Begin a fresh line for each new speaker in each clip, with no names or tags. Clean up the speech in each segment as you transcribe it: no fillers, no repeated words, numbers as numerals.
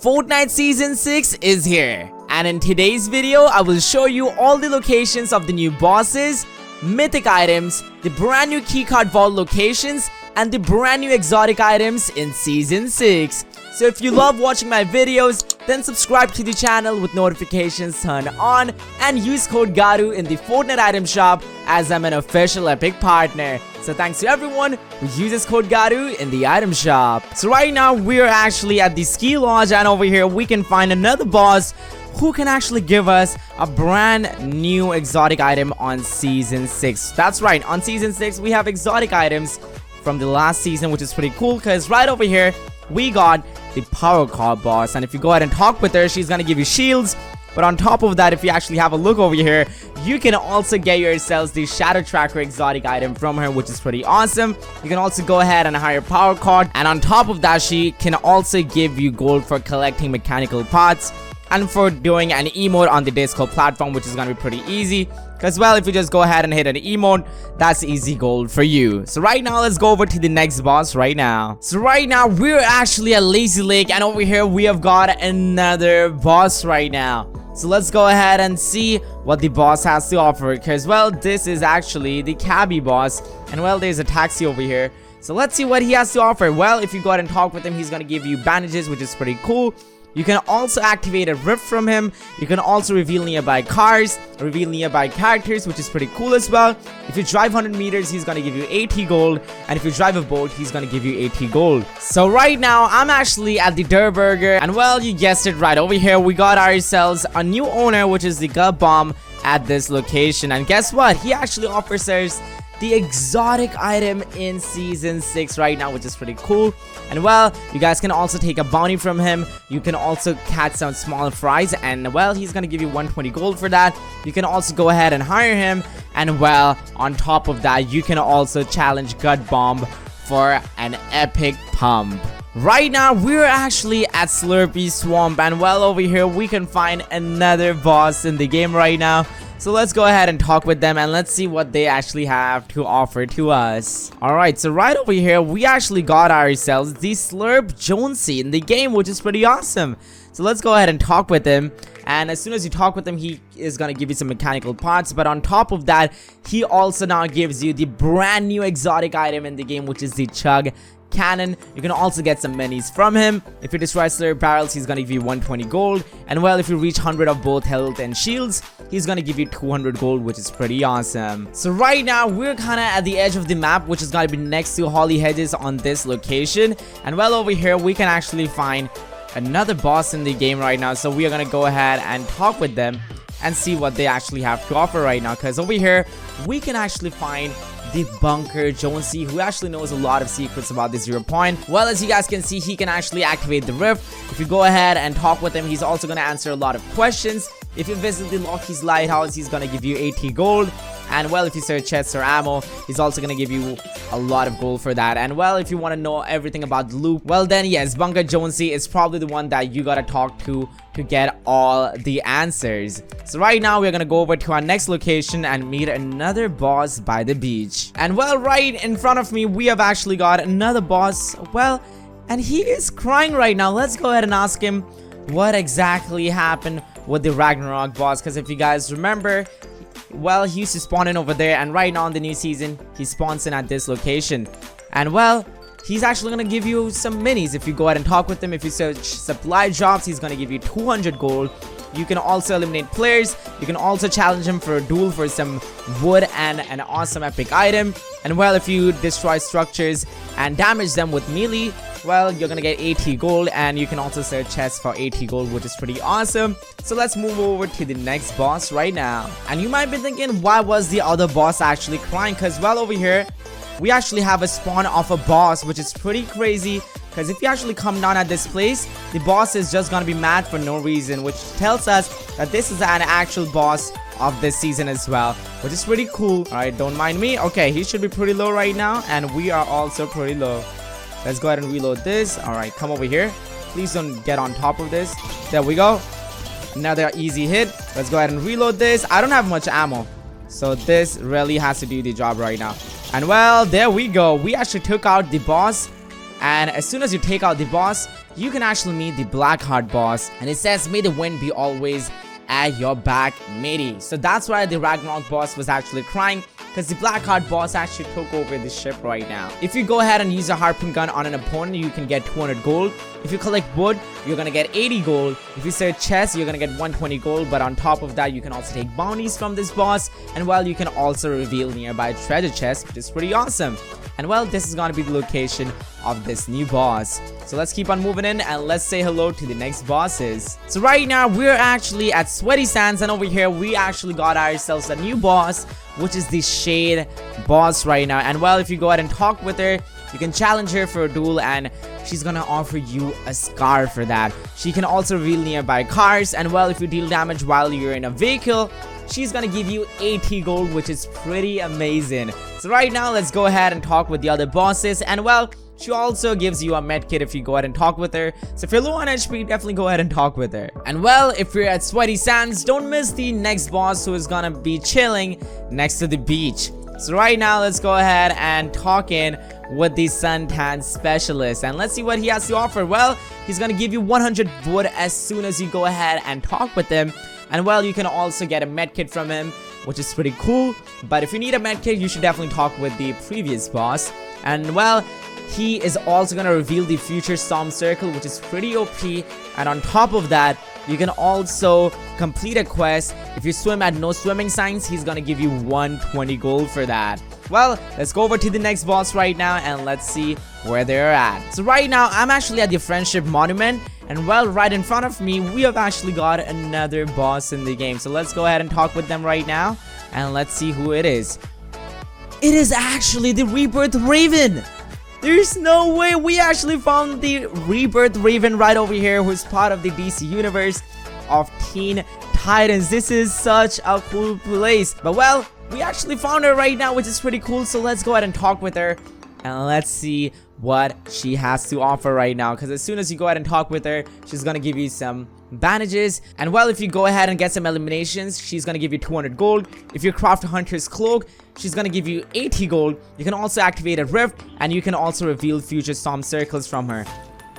Fortnite Season 6 is here, and in today's video, I will show you all the locations of the new bosses, mythic items, the brand new keycard vault locations, and the brand new exotic items in Season 6. So if you love watching my videos, then subscribe to the channel with notifications turned on and use code GARU in the Fortnite item shop as I'm an official Epic partner. So thanks to everyone who uses code GARU in the item shop. So right now we're actually at the ski lodge, and over here we can find another boss who can actually give us a brand new exotic item on Season 6. That's right, on Season 6 we have exotic items from the last season, which is pretty cool because right over here we got the power Cob Boss, and if you go ahead and talk with her, she's gonna give you shields. But on top of that, if you actually have a look over here, you can also get yourselves the Shadow Tracker exotic item from her, which is pretty awesome. You can also go ahead and hire power card, and on top of that, she can also give you gold for collecting mechanical parts and for doing an emote on the Disco platform, which is gonna be pretty easy. Because, well, if you just go ahead and hit an emote, that's easy gold for you. So right now, let's go over to the next boss right now. So right now, we're actually at Lazy Lake, and over here, we have got another boss right now. So let's go ahead and see what the boss has to offer. Because, well, this is actually the Cabbie Boss. And, well, there's a taxi over here. So let's see what he has to offer. Well, if you go ahead and talk with him, he's going to give you bandages, which is pretty cool. You can also activate a rift from him. You can also reveal nearby cars, reveal nearby characters, which is pretty cool as well. If you drive 100 meters, he's gonna give you 80 gold. And if you drive a boat, he's gonna give you 80 gold. So right now, I'm actually at the Burger. And well, you guessed it right. Over here, we got ourselves a new owner, which is the Gutbomb at this location. And guess what? He actually offers us the exotic item in Season 6 right now, which is pretty cool. And well, you guys can also take a bounty from him. You can also catch some small fries, and well, he's gonna give you 120 gold for that. You can also go ahead and hire him, and well, on top of that, you can also challenge Gutbomb for an epic pump. Right now, we're actually at Slurpy Swamp, and well, over here, we can find another boss in the game right now. So let's go ahead and talk with them, and let's see what they actually have to offer to us. Alright, so right over here, we actually got ourselves the Slurp Jonesy in the game, which is pretty awesome. So let's go ahead and talk with him. And as soon as you talk with him, he is going to give you some mechanical parts. But on top of that, he also now gives you the brand new exotic item in the game, which is the Chug Cannon. You can also get some minis from him. If you destroy Slurp barrels, he's gonna give you 120 gold. And well, if you reach 100 of both health and shields, he's gonna give you 200 gold, which is pretty awesome. So right now, we're kinda at the edge of the map, which is gonna be next to Holly Hedges on this location. And well, over here, we can actually find another boss in the game right now. So we are gonna go ahead and talk with them and see what they actually have to offer right now. Because over here, we can actually find the Bunker Jonesy, who actually knows a lot of secrets about the 0 point. Well, as you guys can see, he can actually activate the rift. If you go ahead and talk with him, he's also going to answer a lot of questions. If you visit the Lockie's Lighthouse, he's going to give you 80 gold. And well, if you search chests or ammo, he's also going to give you a lot of gold for that. And well, if you want to know everything about the loop, well then yes, Bunker Jonesy is probably the one that you gotta talk to get all the answers. So right now, we're gonna go over to our next location and meet another boss by the beach. And well, right in front of me, we have actually got another boss. Well, and he is crying right now. Let's go ahead and ask him what exactly happened with the Ragnarok boss. Because if you guys remember, well, he used to spawn in over there, and right now in the new season, he spawns in at this location. And well, he's actually gonna give you some minis if you go ahead and talk with him. If you search supply drops, he's gonna give you 200 gold. You can also eliminate players. You can also challenge him for a duel for some wood and an awesome epic item. And well, if you destroy structures and damage them with melee, well, you're gonna get 80 gold, and you can also search chests for 80 gold, which is pretty awesome. So let's move over to the next boss right now. And you might be thinking, why was the other boss actually crying? Because, well, over here, we actually have a spawn of a boss, which is pretty crazy. Because if you actually come down at this place, the boss is just gonna be mad for no reason, which tells us that this is an actual boss of this season as well, which is pretty cool. Alright, don't mind me. Okay, he should be pretty low right now, and we are also pretty low. Let's go ahead and reload this. Alright, come over here. Please don't get on top of this. There we go. Another easy hit. Let's go ahead and reload this. I don't have much ammo, so this really has to do the job right now. And well, there we go. We actually took out the boss. And as soon as you take out the boss, you can actually meet the Blackheart Boss, and it says, may the wind be always at your back, matey. So that's why the Ragnarok boss was actually crying, because the Blackheart Boss actually took over the ship right now. If you go ahead and use a harpoon gun on an opponent, you can get 200 gold. If you collect wood, you're gonna get 80 gold. If you search chests, you're gonna get 120 gold. But on top of that, you can also take bounties from this boss, and well, you can also reveal nearby treasure chests, which is pretty awesome. And well, this is gonna be the location of this new boss. So let's keep on moving in, and let's say hello to the next bosses. So right now we're actually at Sweaty Sands, and over here we actually got ourselves a new boss, which is the Shade Boss right now. And well, if you go ahead and talk with her, you can challenge her for a duel, and she's gonna offer you a scar for that. She can also reveal nearby cars, and well, if you deal damage while you're in a vehicle, she's gonna give you 80 gold, which is pretty amazing. So right now, let's go ahead and talk with the other bosses. And well, she also gives you a medkit if you go ahead and talk with her. So if you're low on HP, definitely go ahead and talk with her. And well, if you're at Sweaty Sands, don't miss the next boss, who is gonna be chilling next to the beach. So right now, let's go ahead and talk in with the suntan specialist, and let's see what he has to offer. Well, he's gonna give you 100 wood as soon as you go ahead and talk with him. And well, you can also get a medkit from him, which is pretty cool. But if you need a medkit, you should definitely talk with the previous boss. And well, he is also gonna reveal the future storm circle, which is pretty OP. And on top of that, you can also complete a quest. If you swim at no swimming signs, he's gonna give you 120 gold for that. Well, let's go over to the next boss right now, and let's see where they're at. So right now, I'm actually at the Friendship Monument, and well, right in front of me, we have actually got another boss in the game. So let's go ahead and talk with them right now, and let's see who it is. It is actually the Rebirth Raven. There's no way. We actually found the Rebirth Raven right over here, who's part of the DC universe of Teen Titans. This is such a cool place. But well, we actually found her right now, which is pretty cool. So let's go ahead and talk with her, and let's see what she has to offer right now. Because as soon as you go ahead and talk with her, she's gonna give you some bandages. And well, if you go ahead and get some eliminations, she's gonna give you 200 gold. If you craft a hunter's cloak, she's gonna give you 80 gold. You can also activate a rift, and you can also reveal future storm circles from her.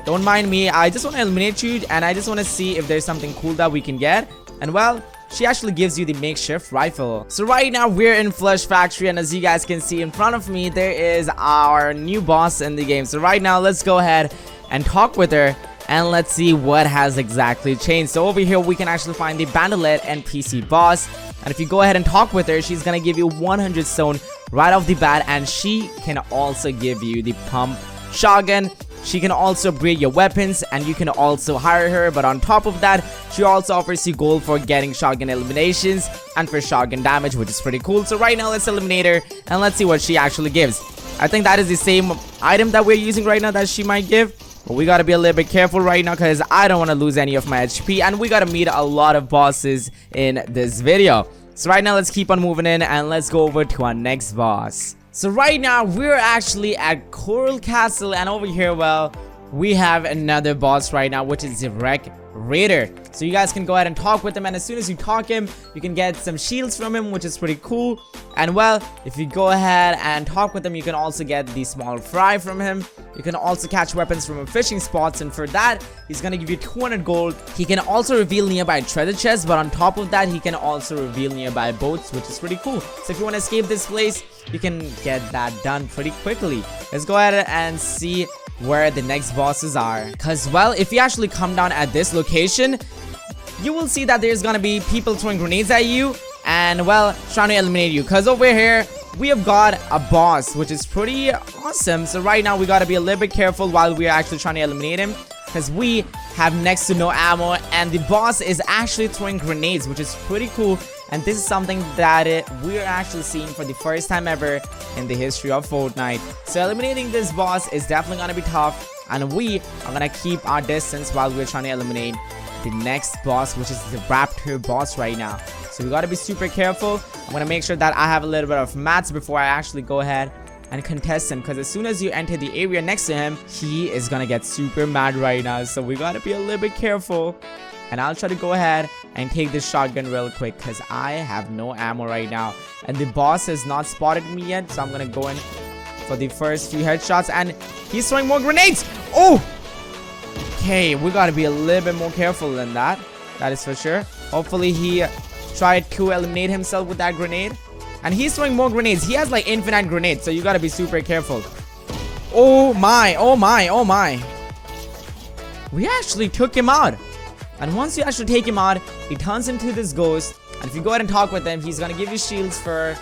Don't mind me, I just want to eliminate you, and I just want to see if there's something cool that we can get. And well, she actually gives you the makeshift rifle. So right now we're in Flush Factory, and as you guys can see in front of me, there is our new boss in the game. So right now, let's go ahead and talk with her, and let's see what has exactly changed. So over here, we can actually find the Bandolette NPC boss, and if you go ahead and talk with her, she's gonna give you 100 stone right off the bat, and she can also give you the pump shotgun. She can also upgrade your weapons, and you can also hire her. But on top of that, she also offers you gold for getting shotgun eliminations and for shotgun damage, which is pretty cool. So right now, let's eliminate her, and let's see what she actually gives. I think that is the same item that we're using right now that she might give. But we gotta be a little bit careful right now, because I don't want to lose any of my HP, and we gotta meet a lot of bosses in this video. So right now, let's keep on moving in, and let's go over to our next boss. So right now, we're actually at Coral Castle, and over here, well, we have another boss right now, which is the Wreck Raider. So you guys can go ahead and talk with him, and as soon as you talk him, you can get some shields from him, which is pretty cool. And well, if you go ahead and talk with him, you can also get the small fry from him. You can also catch weapons from fishing spots, and for that, he's gonna give you 200 gold. He can also reveal nearby treasure chests, but on top of that, he can also reveal nearby boats, which is pretty cool. So if you want to escape this place, you can get that done pretty quickly. Let's go ahead and see where the next bosses are, because well, if you actually come down at this location, you will see that there's gonna be people throwing grenades at you, and well, trying to eliminate you. Because over here, we have got a boss, which is pretty awesome. So right now, we gotta be a little bit careful while we're actually trying to eliminate him, because we have next to no ammo, and the boss is actually throwing grenades, which is pretty cool. And this is something that we're actually seeing for the first time ever in the history of Fortnite. So eliminating this boss is definitely gonna be tough, and we are gonna keep our distance while we're trying to eliminate the next boss, which is the Raptor Boss right now. So we gotta be super careful. I'm gonna make sure that I have a little bit of mats before I actually go ahead and contest him, because as soon as you enter the area next to him, he is gonna get super mad right now. So we gotta be a little bit careful, and I'll try to go ahead and take this shotgun real quick, because I have no ammo right now, and the boss has not spotted me yet. So I'm gonna go in for the first few headshots, and he's throwing more grenades. Oh, Okay, we gotta be a little bit more careful than that. That is for sure. Hopefully he tried to eliminate himself with that grenade. And he's throwing more grenades. He has like infinite grenades, so you gotta be super careful. Oh my, oh my, oh my. We actually took him out. And once you actually take him out, he turns into this ghost. And if you go ahead and talk with him, he's gonna give you shields for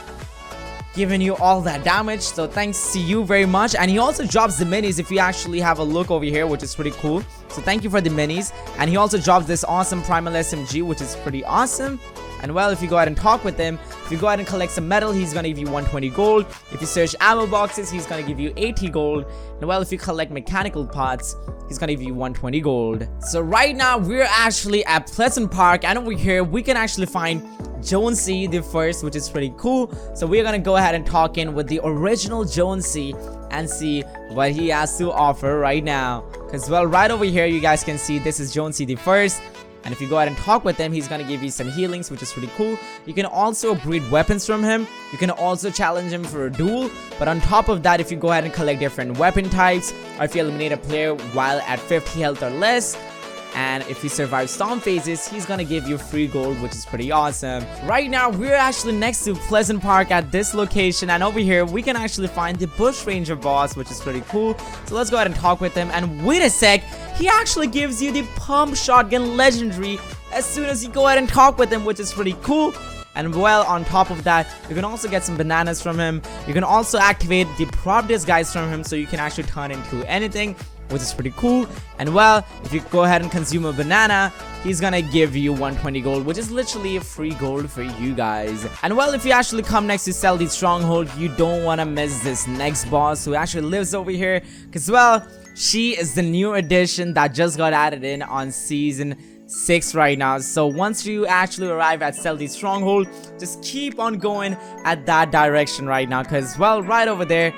giving you all that damage. So thanks to you very much. And he also drops the minis if you actually have a look over here, which is pretty cool. So thank you for the minis. And he also drops this awesome primal SMG, which is pretty awesome. And well, if you go ahead and talk with him, if you go ahead and collect some metal, he's gonna give you 120 gold. If you search ammo boxes, he's gonna give you 80 gold. And well, if you collect mechanical parts, he's gonna give you 120 gold. So right now, we're actually at Pleasant Park, and over here, we can actually find Jonesy the first, which is pretty cool. So we're gonna go ahead and talk in with the original Jonesy and see what he has to offer right now. Because well, right over here, you guys can see this is Jonesy the first. And if you go ahead and talk with him, he's gonna give you some healings, which is pretty cool. You can also breed weapons from him. You can also challenge him for a duel. But on top of that, if you go ahead and collect different weapon types, or if you eliminate a player while at 50 health or less, and if you survive storm phases, he's gonna give you free gold, which is pretty awesome. Right now, we're actually next to Pleasant Park at this location, and over here, we can actually find the Bushranger boss, which is pretty cool. So let's go ahead and talk with him. And wait a sec, he actually gives you the pump shotgun legendary as soon as you go ahead and talk with him, which is pretty cool. And well, on top of that, you can also get some bananas from him. You can also activate the prop disguise from him, so you can actually turn into anything, which is pretty cool. And well, if you go ahead and consume a banana, he's gonna give you 120 gold, which is literally a free gold for you guys. And well, if you actually come next to Sell the Stronghold, you don't want to miss this next boss who actually lives over here, because well, she is the new addition that just got added in on season 6 right now. So once you actually arrive at Sell the Stronghold, just keep on going at that direction right now, because well, right over there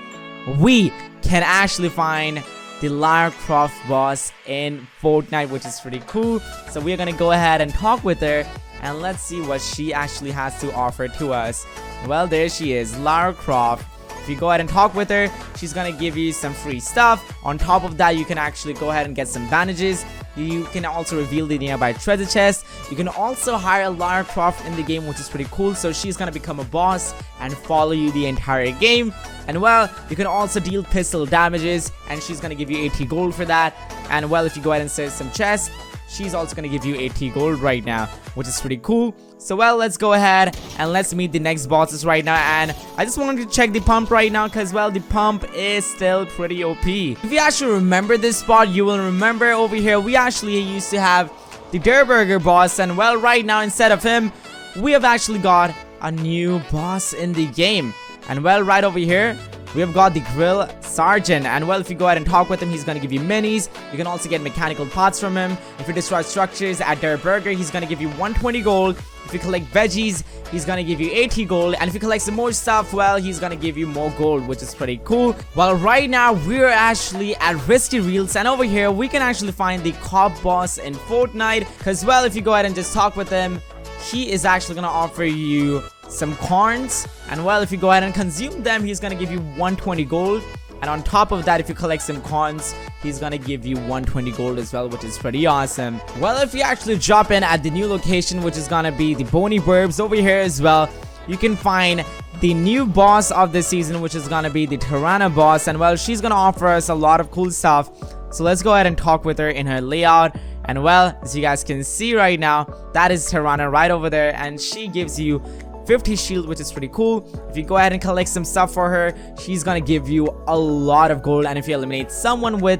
we can actually find the Lara Croft boss in Fortnite, which is pretty cool. So we're gonna go ahead and talk with her, and let's see what she actually has to offer to us. Well, there she is, Lara Croft. If you go ahead and talk with her, she's gonna give you some free stuff. On top of that, you can actually go ahead and get some bandages. You can also reveal the nearby treasure chest. You can also hire Lara Croft in the game, which is pretty cool. So she's gonna become a boss and follow you the entire game. And well, you can also deal pistol damages, and she's gonna give you 80 gold for that. And well, if you go ahead and search some chests, she's also gonna give you 80 gold right now, which is pretty cool. So well, let's go ahead and let's meet the next bosses right now. And I just wanted to check the pump right now, because well, the pump is still pretty OP. If you actually remember this spot, you will remember over here we actually used to have the Burger boss, and well, right now instead of him, we have actually got a new boss in the game. And well, right over here we have got the Grill Sergeant. And well, if you go ahead and talk with him, he's gonna give you minis. You can also get mechanical parts from him. If you destroy structures at their burger, he's gonna give you 120 gold. If you collect veggies, he's gonna give you 80 gold. And if you collect some more stuff, well, he's gonna give you more gold, which is pretty cool. Well, right now we're actually at Risky Reels, and over here we can actually find the Cob Boss in Fortnite. Because well, if you go ahead and just talk with him, he is actually gonna offer you some corns. And well, if you go ahead and consume them, he's gonna give you 120 gold. And on top of that, if you collect some corns, he's gonna give you 120 gold as well, which is pretty awesome. Well, if you actually drop in at the new location, which is gonna be the Bony Burbs over here as well, you can find the new boss of the season, which is gonna be the Tirana Boss. And well, she's gonna offer us a lot of cool stuff. So let's go ahead and talk with her in her layout. And well, as you guys can see right now, that is Tarana right over there, and she gives you 50 shield, which is pretty cool. If you go ahead and collect some stuff for her, she's gonna give you a lot of gold. And if you eliminate someone with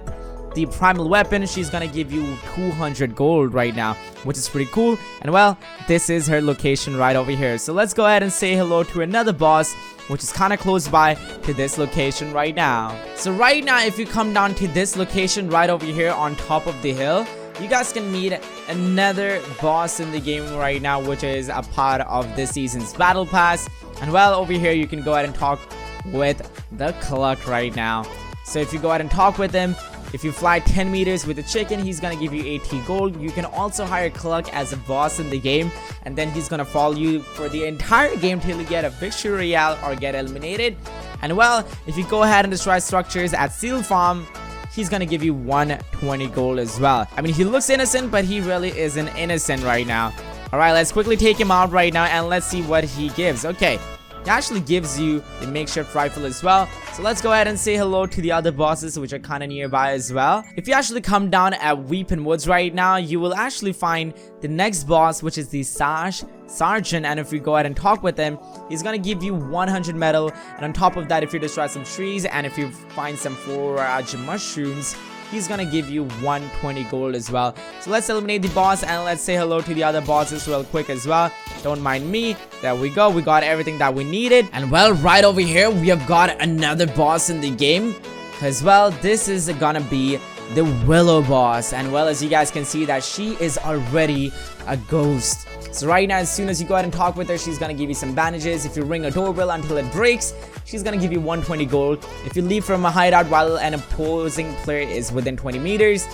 the primal weapon, she's gonna give you 200 gold right now, which is pretty cool. And well, this is her location right over here. So let's go ahead and say hello to another boss, which is kind of close by to this location right now. So right now, if you come down to this location right over here on top of the hill, you guys can meet another boss in the game right now, which is a part of this season's battle pass. And well, over here you can go ahead and talk with the Cluck right now. So if you go ahead and talk with him, if you fly 10 meters with a chicken, he's gonna give you 80 gold. You can also hire Cluck as a boss in the game, and then he's gonna follow you for the entire game till you get a victory royale or get eliminated. And well, if you go ahead and destroy structures at Seal Farm, he's gonna give you 120 gold as well. I mean, he looks innocent, but he really isn't innocent right now. Alright, let's quickly take him out right now and let's see what he gives. Okay, he actually gives you the makeshift rifle as well. So let's go ahead and say hello to the other bosses, which are kind of nearby as well. If you actually come down at Weeping Woods right now, you will actually find the next boss, which is the Sergeant. And if we go ahead and talk with him, he's gonna give you 100 metal. And on top of that, if you destroy some trees and if you find some forage mushrooms, he's gonna give you 120 gold as well. So let's eliminate the boss and let's say hello to the other bosses real quick as well. Don't mind me. There we go. We got everything that we needed. And well, right over here, we have got another boss in the game. As well, this is gonna be the Willow Boss. And well, as you guys can see that she is already a ghost. So right now, as soon as you go ahead and talk with her, she's gonna give you some bandages. If you ring a doorbell until it breaks, she's gonna give you 120 gold. If you leave from a hideout while an opposing player is within 20 meters,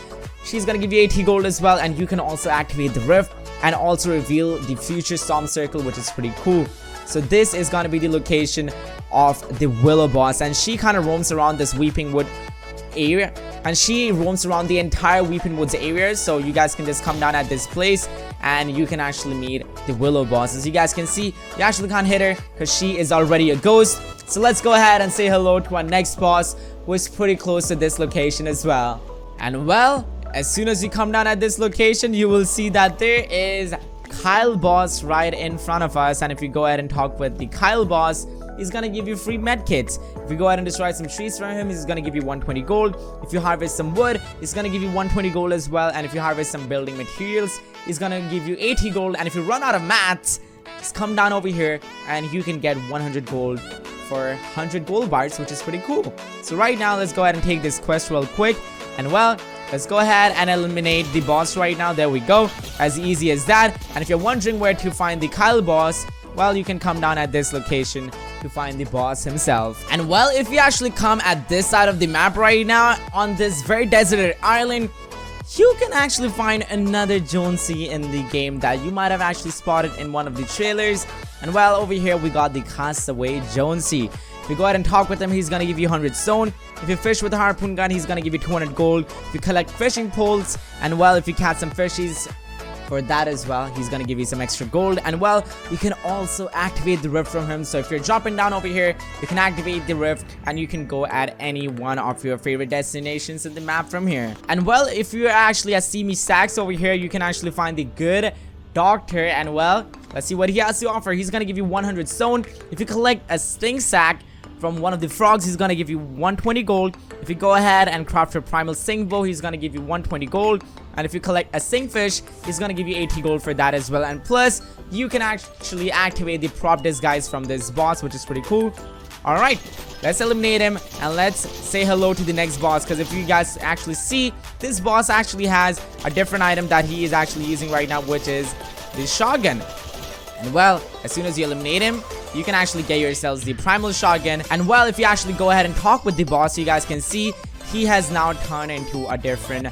she's gonna give you 80 gold as well. And you can also activate the rift and also reveal the future storm circle, which is pretty cool. So this is gonna be the location of the Willow Boss, and she kind of roams around this Weeping Wood area, and she roams around the entire Weeping Woods area. So you guys can just come down at this place and you can actually meet the Willow Boss. As you guys can see, you actually can't hit her because she is already a ghost. So let's go ahead and say hello to our next boss, who is pretty close to this location as well. And well, as soon as you come down at this location, you will see that there is Kyle Boss right in front of us. And if you go ahead and talk with the Kyle Boss, he's gonna give you free medkits. If you go ahead and destroy some trees from him, he's gonna give you 120 gold. If you harvest some wood, he's gonna give you 120 gold as well. And if you harvest some building materials, he's gonna give you 80 gold. And if you run out of mats, just come down over here and you can get 100 gold for 100 gold bars, which is pretty cool. So right now, let's go ahead and take this quest real quick. And well, let's go ahead and eliminate the boss right now. There we go. As easy as that. And if you're wondering where to find the Kyle Boss, well, you can come down at this location to find the boss himself. And well, if you actually come at this side of the map right now, on this very deserted island, you can actually find another Jonesy in the game that you might have actually spotted in one of the trailers. And well, over here we got the Castaway Jonesy. If you go ahead and talk with him, he's gonna give you 100 stone. If you fish with a harpoon gun, he's gonna give you 200 gold. If you collect fishing poles, and well, if you catch some fishies, for that as well, he's gonna give you some extra gold. And well, you can also activate the rift from him. So if you're dropping down over here, you can activate the rift and you can go at any one of your favorite destinations in the map from here. And well, if you're actually at Steamy Stacks over here, you can actually find the good doctor. And well, let's see what he has to offer. He's gonna give you 100 stone. If you collect a sting sack from one of the frogs, he's gonna give you 120 gold. If you go ahead and craft your primal sing bow, he's gonna give you 120 gold. And if you collect a stingfish, he's gonna give you 80 gold for that as well. And plus, you can actually activate the prop disguise from this boss, which is pretty cool. Alright, let's eliminate him and let's say hello to the next boss. Because if you guys actually see, this boss actually has a different item that he is actually using right now, which is the shotgun. And well, as soon as you eliminate him, you can actually get yourselves the primal shotgun. And well, if you actually go ahead and talk with the boss, you guys can see he has now turned into a different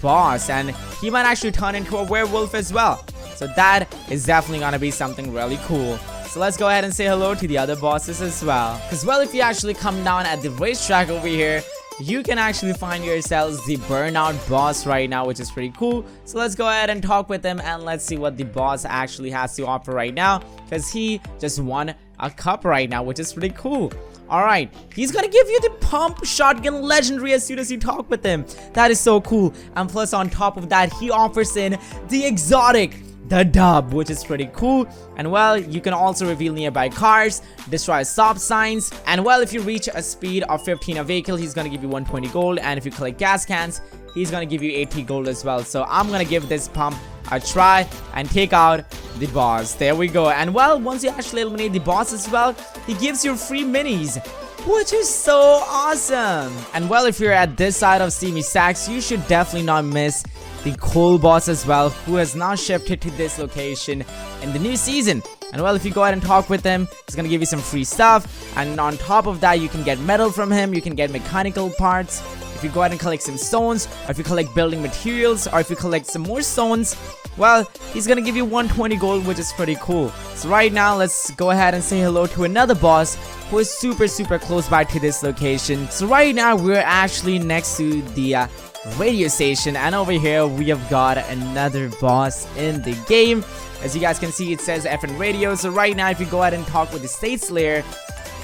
boss, and he might actually turn into a werewolf as well. So that is definitely gonna be something really cool. So let's go ahead and say hello to the other bosses as well. Because well, if you actually come down at the racetrack over here, you can actually find yourselves the Burnout Boss right now, which is pretty cool. So let's go ahead and talk with him and let's see what the boss actually has to offer right now, because he just won a cup right now, which is pretty cool. Alright, he's gonna give you the pump shotgun legendary as soon as you talk with him. That is so cool. And plus on top of that, he offers in the exotic, the dub, which is pretty cool. And well, you can also reveal nearby cars, destroy stop signs, and well, if you reach a speed of 15 a vehicle, he's gonna give you 120 gold. And if you collect gas cans, he's gonna give you 80 gold as well. So I'm gonna give this pump a try and take out the boss. There we go. And well, once you actually eliminate the boss as well, he gives you free minis, which is so awesome. And well, if you're at this side of Steamy Stacks, you should definitely not miss the Cob Boss as well, who has now shifted to this location in the new season. And well, if you go ahead and talk with him, he's gonna give you some free stuff. And on top of that, you can get metal from him, you can get mechanical parts, if you go ahead and collect some stones, or if you collect building materials, or if you collect some more stones, well, he's gonna give you 120 gold, which is pretty cool. So right now, let's go ahead and say hello to another boss who is super close by to this location. So right now, we're actually next to the radio station, and over here we have got another boss in the game. As you guys can see, it says FN radio. So right now, if you go ahead and talk with the State Slayer,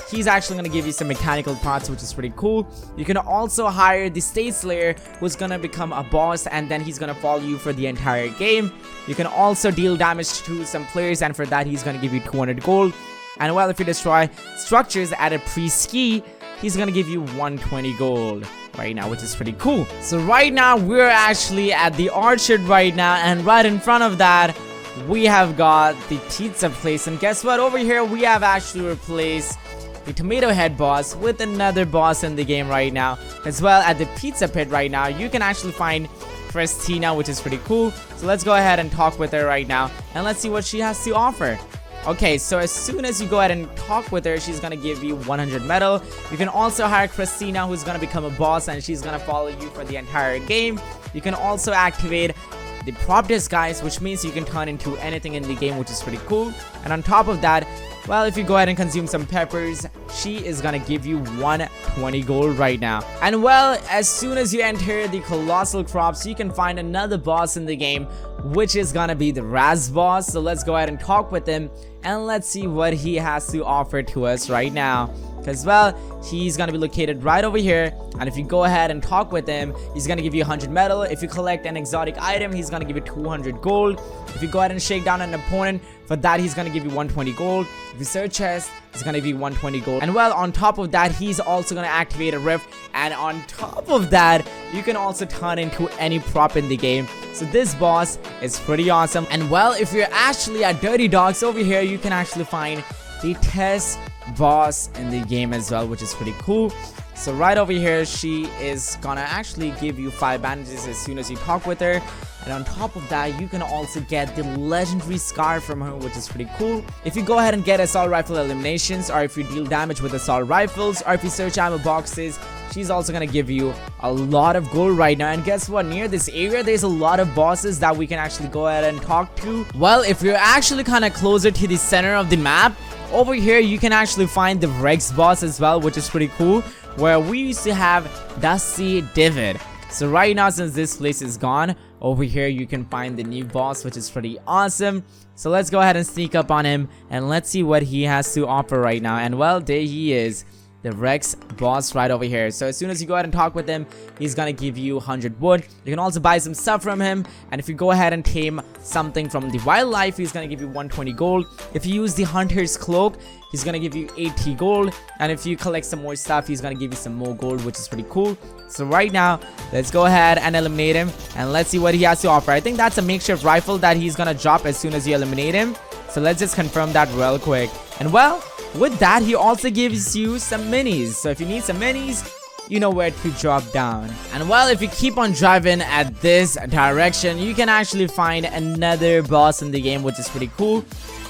he's actually gonna give you some mechanical parts, which is pretty cool. You can also hire the State Slayer, who's gonna become a boss, and then he's gonna follow you for the entire game. You can also deal damage to some players, and for that he's gonna give you 200 gold. And well, if you destroy structures at a pre-ski, he's gonna give you 120 gold right now, which is pretty cool. So right now we're actually at the orchard right now, and right in front of that we have got the pizza place. And guess what, over here we have actually replaced the Tomato Head boss with another boss in the game right now. As well, at the pizza pit right now, you can actually find Crustina, which is pretty cool. So let's go ahead and talk with her right now, and let's see what she has to offer. Okay, so as soon as you go ahead and talk with her, she's gonna give you 100 metal. You can also hire Crustina, who's gonna become a boss, and she's gonna follow you for the entire game. You can also activate the prop disguise, which means you can turn into anything in the game, which is pretty cool. And on top of that, well, if you go ahead and consume some peppers, she is gonna give you 120 gold right now. And well, as soon as you enter the Colossal Crops, you can find another boss in the game, which is gonna be the Razz Boss. So let's go ahead and talk with him, and let's see what he has to offer to us right now. Because well, he's gonna be located right over here, and if you go ahead and talk with him, he's gonna give you 100 metal. If you collect an exotic item, he's gonna give you 200 gold. If you go ahead and shake down an opponent, for that he's gonna give you 120 gold. If you search chest, he's gonna give you 120 gold. And well, on top of that, he's also gonna activate a rift, and on top of that, you can also turn into any prop in the game. So this boss is pretty awesome. And well, if you're actually at Dirty Dogs, over here you can actually find the Tess boss in the game as well, which is pretty cool. So right over here, she is gonna actually give you 5 bandages as soon as you talk with her. And on top of that, you can also get the legendary scar from her, which is pretty cool. If you go ahead and get assault rifle eliminations, or if you deal damage with assault rifles, or if you search ammo boxes, she's also gonna give you a lot of gold right now. And guess what, near this area there's a lot of bosses that we can actually go ahead and talk to. Well, if you're actually kind of closer to the center of the map, over here you can actually find the Razz Boss as well, which is pretty cool, where we used to have Dusty Divot. So right now, since this place is gone, over here you can find the new boss, which is pretty awesome. So let's go ahead and sneak up on him, and let's see what he has to offer right now. And well, there he is, the Razz Boss right over here. So as soon as you go ahead and talk with him, he's gonna give you 100 wood. You can also buy some stuff from him, and if you go ahead and tame something from the wildlife, he's gonna give you 120 gold. If you use the Hunter's Cloak, he's gonna give you 80 gold, and if you collect some more stuff, he's gonna give you some more gold, which is pretty cool. So right now, let's go ahead and eliminate him, and let's see what he has to offer. I think that's a makeshift rifle that he's gonna drop as soon as you eliminate him. So let's just confirm that real quick. And well, with that, he also gives you some minis. So if you need some minis, you know where to drop down. And well, if you keep on driving at this direction, you can actually find another boss in the game, which is pretty cool.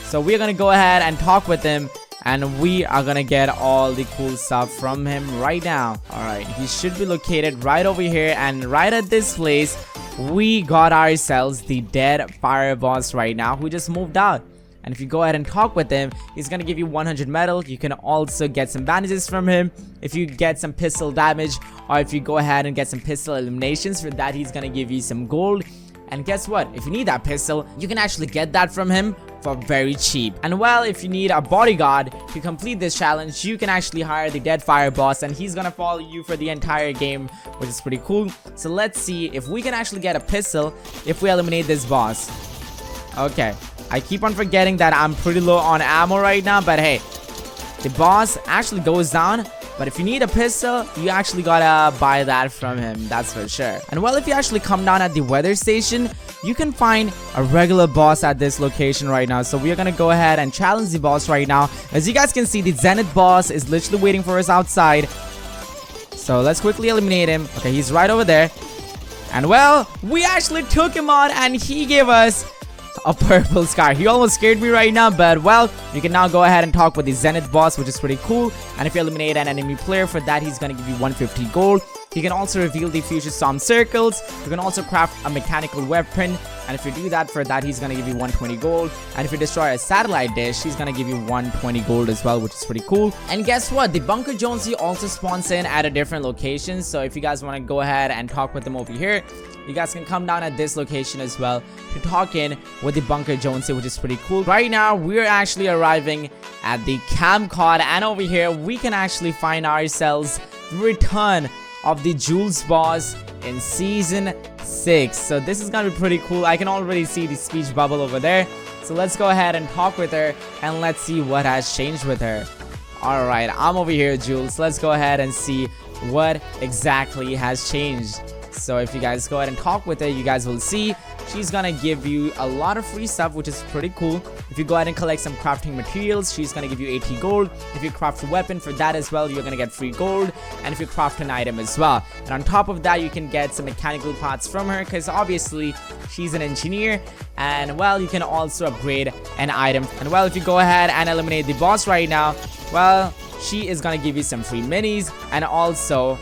So we're gonna go ahead and talk with him, and we are gonna get all the cool stuff from him right now. Alright, he should be located right over here, and right at this place we got ourselves the Deadfire boss right now, who just moved out. And if you go ahead and talk with him, he's gonna give you 100 metal. You can also get some bandages from him if you get some pistol damage, or if you go ahead and get some pistol eliminations. For that, he's gonna give you some gold. And guess what, if you need that pistol, you can actually get that from him for very cheap. And well, if you need a bodyguard to complete this challenge, you can actually hire the Deadfire boss, and he's gonna follow you for the entire game, which is pretty cool. So let's see if we can actually get a pistol if we eliminate this boss. Okay, I keep on forgetting that I'm pretty low on ammo right now, but hey, the boss actually goes down. But if you need a pistol, you actually gotta buy that from him, that's for sure. And well, if you actually come down at the weather station, you can find a regular boss at this location right now. So we are gonna go ahead and challenge the boss right now. As you guys can see, the Zenith Boss is literally waiting for us outside. So let's quickly eliminate him. Okay, he's right over there. And well, we actually took him on, and he gave us a purple scar. He almost scared me right now, but well, you can now go ahead and talk with the Zenith Boss, which is pretty cool. And if you eliminate an enemy player, for that he's gonna give you 150 gold. He can also reveal the future storm circles. You can also craft a mechanical weapon, and if you do that, for that he's gonna give you 120 gold. And if you destroy a satellite dish, he's gonna give you 120 gold as well, which is pretty cool. And guess what? The Bunker Jonesy also spawns in at a different location. So if you guys want to go ahead and talk with him over here, you guys can come down at this location as well to talk in with the Bunker Jonesy, which is pretty cool. Right now, we're actually arriving at the campcard, and over here, we can actually find ourselves the return of the Jules Boss in Season 6. So this is gonna be pretty cool. I can already see the speech bubble over there. So let's go ahead and talk with her, and let's see what has changed with her. Alright, I'm over here, Jules. Let's go ahead and see what exactly has changed. So if you guys go ahead and talk with her, you guys will see she's gonna give you a lot of free stuff, which is pretty cool. If you go ahead and collect some crafting materials, she's gonna give you 80 gold. If you craft a weapon, for that as well, you're gonna get free gold. And if you craft an item as well, and on top of that, you can get some mechanical parts from her, because obviously she's an engineer. And well, you can also upgrade an item. And well, if you go ahead and eliminate the boss right now, well, she is gonna give you some free minis and also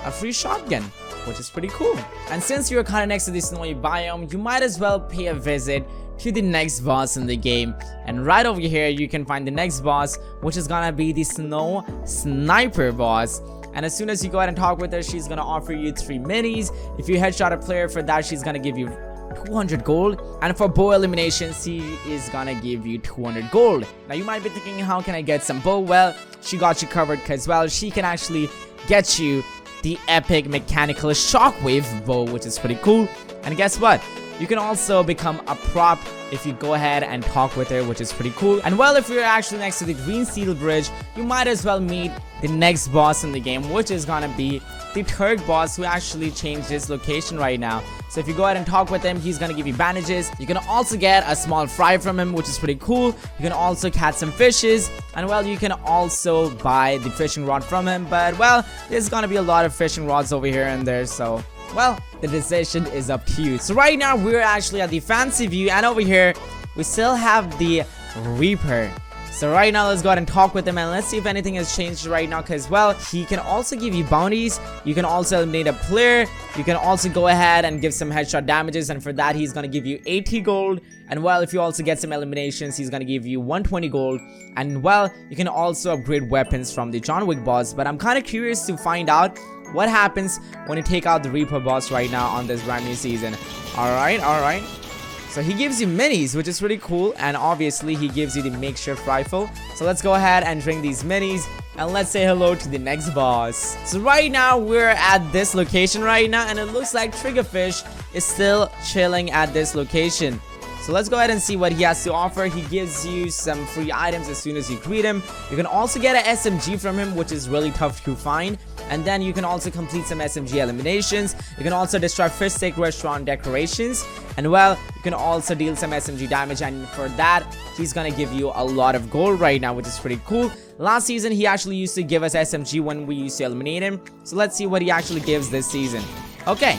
a free shotgun, which is pretty cool. And since you're kind of next to the snowy biome, you might as well pay a visit to the next boss in the game. And right over here, you can find the next boss, which is gonna be the Snow Sniper Boss. And as soon as you go ahead and talk with her, she's gonna offer you 3 minis. If you headshot a player, for that, she's gonna give you 200 gold. And for bow elimination, she is gonna give you 200 gold. Now you might be thinking, how can I get some bow? Well, she got you covered, because well, she can actually get you the epic mechanical shockwave bow, which is pretty cool. And guess what? You can also become a prop if you go ahead and talk with her, which is pretty cool. And well, if you're actually next to the green steel bridge, you might as well meet the next boss in the game, which is gonna be the Turk boss, who actually changed his location right now. So if you go ahead and talk with him, he's gonna give you bandages. You can also get a small fry from him, which is pretty cool. You can also catch some fishes, and well, you can also buy the fishing rod from him. But well, there's gonna be a lot of fishing rods over here and there, so well, the decision is up to you. So right now, we're actually at the fancy view, and over here, we still have the Reaper. So right now, let's go ahead and talk with him, and let's see if anything has changed right now, because well, he can also give you bounties. You can also eliminate a player. You can also go ahead and give some headshot damages, and for that, he's gonna give you 80 gold. And well, if you also get some eliminations, he's gonna give you 120 gold. And well, you can also upgrade weapons from the John Wick boss. But I'm kind of curious to find out what happens when you take out the Reaper boss right now on this brand new season. Alright. So he gives you minis, which is pretty cool, and obviously he gives you the makeshift rifle. So let's go ahead and drink these minis, and let's say hello to the next boss. So right now we're at this location right now, and it looks like Triggerfish is still chilling at this location. So let's go ahead and see what he has to offer. He gives you some free items as soon as you greet him. You can also get an SMG from him, which is really tough to find. And then you can also complete some SMG eliminations. You can also destroy fish stick restaurant decorations. And well, you can also deal some SMG damage. And for that, he's gonna give you a lot of gold right now, which is pretty cool. Last season, he actually used to give us SMG when we used to eliminate him. So let's see what he actually gives this season. Okay,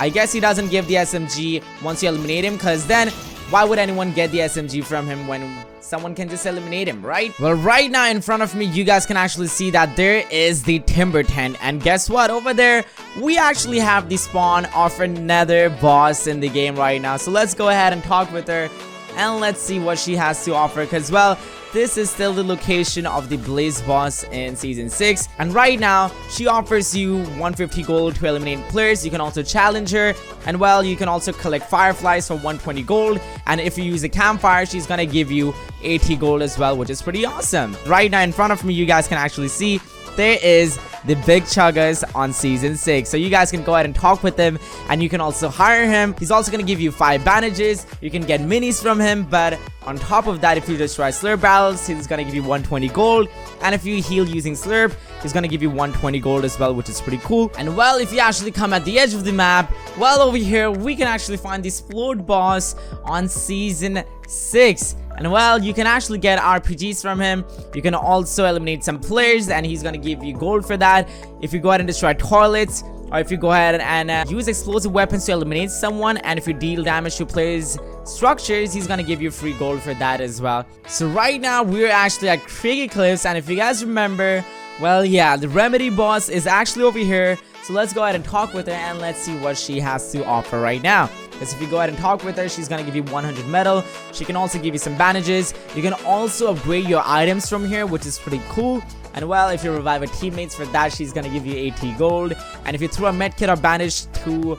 I guess he doesn't give the SMG once you eliminate him, because then why would anyone get the SMG from him when someone can just eliminate him, right? Well, right now in front of me, you guys can actually see that there is the timber tent. And guess what? Over there, we actually have the spawn of another boss in the game right now. So let's go ahead and talk with her, and let's see what she has to offer, because well, this is still the location of the Blaze boss in season 6, and right now she offers you 150 gold to eliminate players. You can also challenge her, and well, you can also collect fireflies for 120 gold, and if you use a campfire, she's gonna give you 80 gold as well, which is pretty awesome. Right now in front of me, you guys can actually see there is the big Chuggus on season 6. So you guys can go ahead and talk with him, and you can also hire him. He's also going to give you 5 bandages. You can get minis from him, but on top of that, if you destroy slurp barrels, he's going to give you 120 gold. And if you heal using slurp, he's going to give you 120 gold as well, which is pretty cool. And well, if you actually come at the edge of the map, well, over here, we can actually find the Splode boss on season 6. And well, you can actually get RPGs from him. You can also eliminate some players, and he's gonna give you gold for that. If you go ahead and destroy toilets, or if you go ahead and use explosive weapons to eliminate someone, and if you deal damage to players' structures, he's gonna give you free gold for that as well. So right now, we're actually at Cricket Cliffs, and if you guys remember, Well, yeah, the Remedy Boss is actually over here. So let's go ahead and talk with her and let's see what she has to offer right now. Because if you go ahead and talk with her, she's gonna give you 100 metal. She can also give you some bandages. You can also upgrade your items from here, which is pretty cool. And well, if you revive her teammates for that, she's gonna give you 80 gold. And if you throw a medkit or bandage to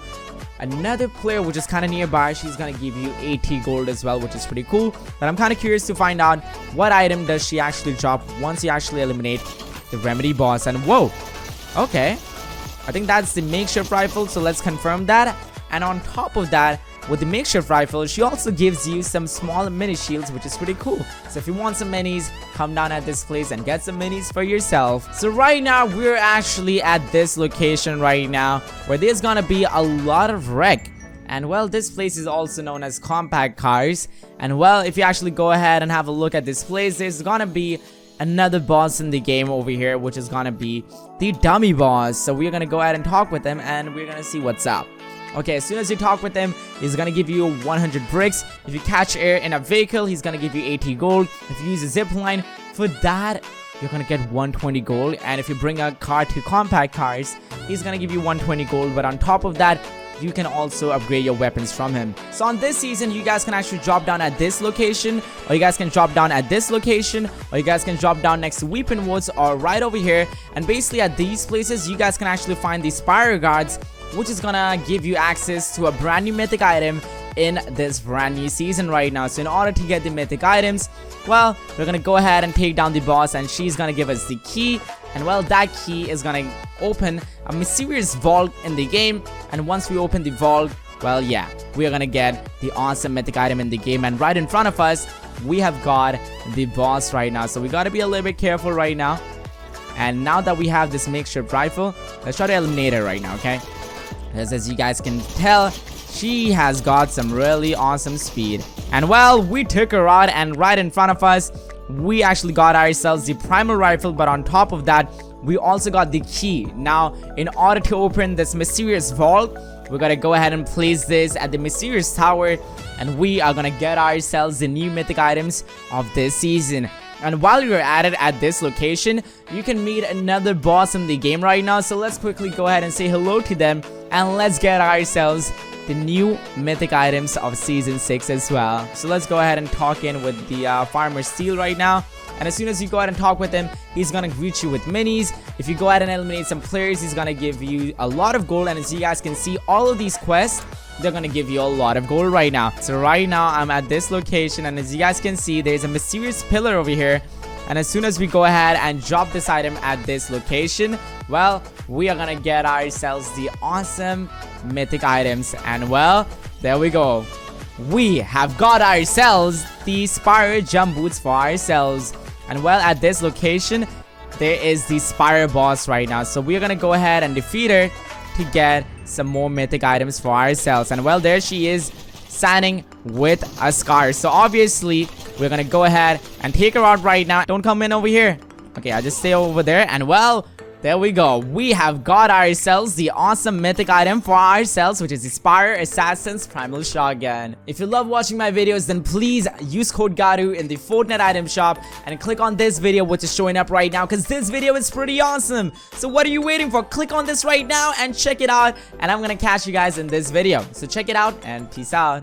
another player which is kind of nearby, she's gonna give you 80 gold as well, which is pretty cool. But I'm kind of curious to find out what item does she actually drop once you actually eliminate the Remedy Boss. And whoa, okay, I think that's the makeshift rifle, so let's confirm that. And on top of that, with the makeshift rifle, she also gives you some small mini shields, which is pretty cool. So if you want some minis, come down at this place and get some minis for yourself. So right now, we're actually at this location right now, where there's gonna be a lot of wreck. And well, this place is also known as compact cars. And well, if you actually go ahead and have a look at this place, there's gonna be another boss in the game over here, which is gonna be the dummy boss. So we're gonna go ahead and talk with him and we're gonna see what's up. Okay, as soon as you talk with him, he's gonna give you 100 bricks. If you catch air in a vehicle, he's gonna give you 80 gold. If you use a zip line, for that, you're gonna get 120 gold. And if you bring a car to compact cars, he's gonna give you 120 gold. But on top of that, you can also upgrade your weapons from him. So on this season, you guys can actually drop down at this location, or you guys can drop down at this location, or you guys can drop down next to Weeping Woods or right over here. And basically at these places, you guys can actually find the Spire guards, which is gonna give you access to a brand new mythic item in this brand new season right now. So in order to get the mythic items, well, we're gonna go ahead and take down the boss, and she's gonna give us the key. And well, that key is gonna open a mysterious vault in the game. And once we open the vault, well, yeah, we are gonna get the awesome mythic item in the game. And right in front of us, we have got the boss right now. So we gotta be a little bit careful right now. And now that we have this makeshift rifle, let's try to eliminate her right now, okay? Because as you guys can tell, she has got some really awesome speed. And well, we took her out, and right in front of us, we actually got ourselves the primal rifle. But on top of that, we also got the key. Now, in order to open this mysterious vault, we gotta go ahead and place this at the mysterious tower, and we are gonna get ourselves the new mythic items of this season. And while you're at it at this location, you can meet another boss in the game right now. So let's quickly go ahead and say hello to them, and let's get ourselves the new mythic items of season 6 as well. So let's go ahead and talk in with the Farmer Steel right now. And as soon as you go ahead and talk with him, he's gonna greet you with minis. If you go ahead and eliminate some players, he's gonna give you a lot of gold. And as you guys can see, all of these quests, they're gonna give you a lot of gold right now. So right now, I'm at this location, and as you guys can see, there's a mysterious pillar over here. And as soon as we go ahead and drop this item at this location, well, we are gonna get ourselves the awesome mythic items. And well, there we go. We have got ourselves the Spire jump boots for ourselves. And well, at this location, there is the Spire boss right now. So we're gonna go ahead and defeat her to get some more mythic items for ourselves. And well, there she is, standing with a scar. So obviously, we're gonna go ahead and take her out right now. Don't come in over here. Okay, I'll just stay over there. And well, there we go. We have got ourselves the awesome mythic item for ourselves, which is the Spire Assassin's Primal Shotgun. If you love watching my videos, then please use code GARU in the Fortnite item shop and click on this video, which is showing up right now, because this video is pretty awesome. So what are you waiting for? Click on this right now and check it out. And I'm gonna catch you guys in this video. So check it out and peace out.